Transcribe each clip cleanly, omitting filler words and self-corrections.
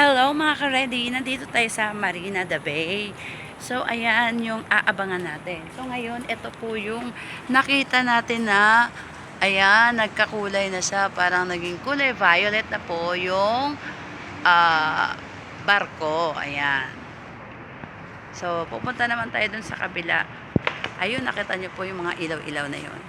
Hello mga ka-ready, nandito tayo sa Marina de Bay. So ayan yung aabangan natin. So ngayon, ito po yung nakita natin na ayan, nagkakulay na siya. Parang naging kulay violet na po yung barko. Ayan. So pupunta naman tayo dun sa kabila. Ayun, nakita niyo po yung mga ilaw-ilaw na yun.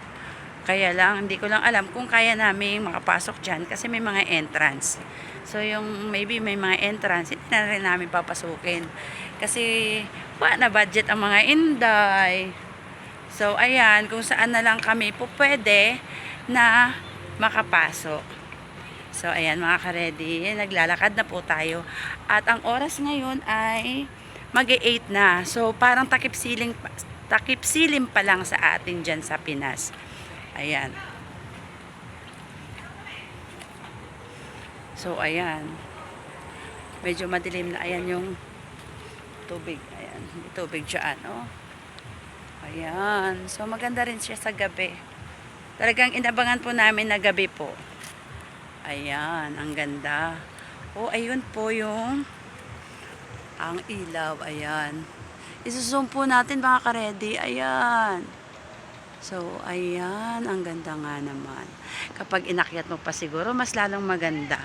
Kaya lang, hindi ko lang alam kung kaya namin makapasok dyan kasi may mga entrance. So, yung maybe may mga entrance, hindi na rin namin papasukin. Kasi, na budget ang mga Inday. So, ayan, kung saan na lang kami po pwede na makapasok. So, ayan mga ka-ready, naglalakad na po tayo. At ang oras ngayon ay mag-8 na. So, parang takip silim pa lang sa atin dyan sa Pinas. Ayan. So, ayan. Medyo madilim na. Ayan yung tubig. Ayan. Yung tubig dyan, oh. Ayan. So, maganda rin siya sa gabi. Talagang inabangan po namin na gabi po. Ayan. Ang ganda. Oh, ayun po yung ang ilaw. Ayan. Isuzoom po natin mga ka-ready. Ayan. So, ayan, ang ganda nga naman. Kapag inakyat mo pa siguro, mas lalong maganda.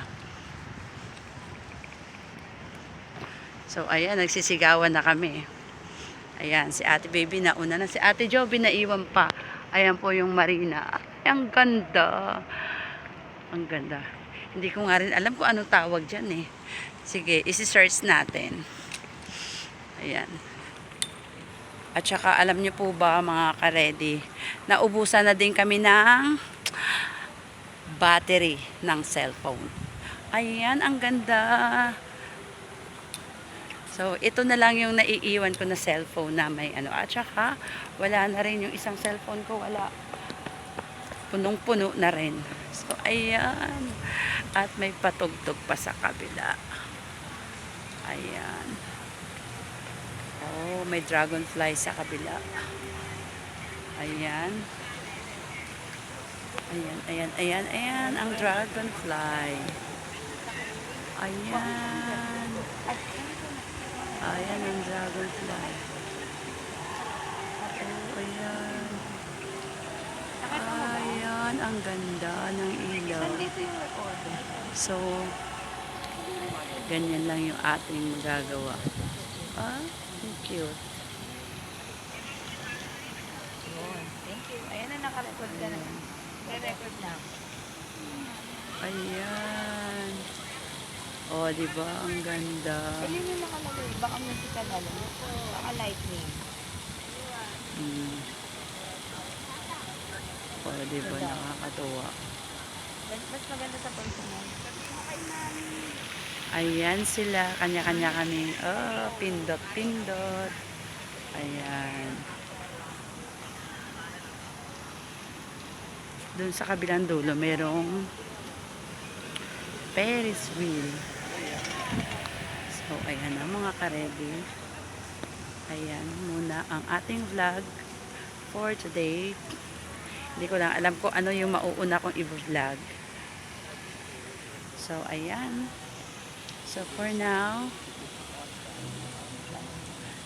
So, ayan, nagsisigawan na kami. Ayan, si Ate Baby nauna na. Si Ate Joby naiwan pa. Ayan po yung marina. Ay, ang ganda. Ang ganda. Hindi ko nga rin alam kung anong tawag dyan eh. Sige, isi-search natin. Ayan. At saka alam niyo po ba mga ka-ready, naubusan na din kami ng battery ng cellphone. Ayan, ang ganda. So, ito na lang yung naiiwan ko na cellphone na may ano. At saka, wala na rin yung isang cellphone ko. Wala. Punong-puno na rin. So, ayan. At may patugtog pa sa kabila. Ayan. Oh, may dragonfly sa kabila. Ayan. Ayan, ang dragonfly. Ayan. Ayan ang dragonfly. Oh, ayan. Ayan, ang ganda ng ilaw. So, ganyan lang yung ating magagawa. Ah, cute. Thank you. Ayan na, naka-record ka na. Re-record na. Ayan. Oh, diba? Ang ganda. Alin yung nakalagay? Baka musical alam. Baka lightning. Oh, diba? Nakakatuwa. Mas maganda sa personal. Ayan sila. Kanya-kanya kami. Oh, pindot-pindot. Ayan. Doon sa kabilang dulo, merong Ferris wheel. So, ayan na mga ka-ready. Ayan muna ang ating vlog for today. Hindi ko lang alam kung ano yung mauuna kong i-vlog. So, ayan. So, for now,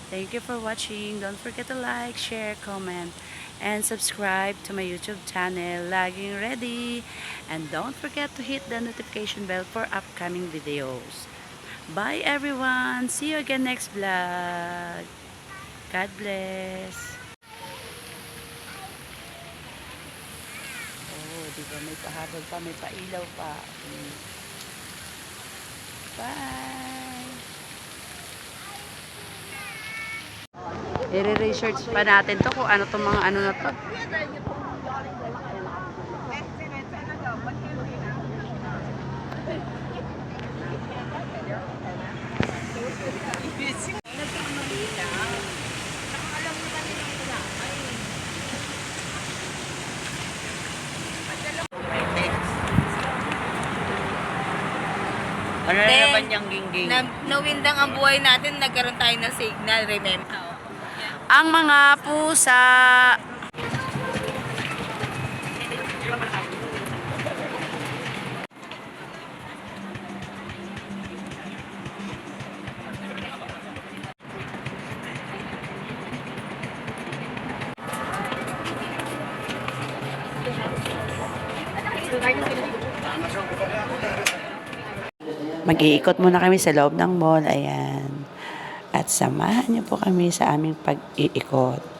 thank you for watching. Don't forget to like, share, comment, and subscribe to my YouTube channel, Laging Ready. And don't forget to hit the notification bell for upcoming videos. Bye everyone! See you again next vlog. God bless! Oh, diba may pahabol pa, may pailaw pa. Bye! I-research pa natin to kung ano itong mga ano na to. Ano na naman yung gingging? Nawindang ang buhay natin, nagkaroon tayo ng signal, remember? Ang mga pusa. Mag-iikot muna kami sa loob ng mall. Ayan. At samahan niyo po kami sa aming pag-iikot.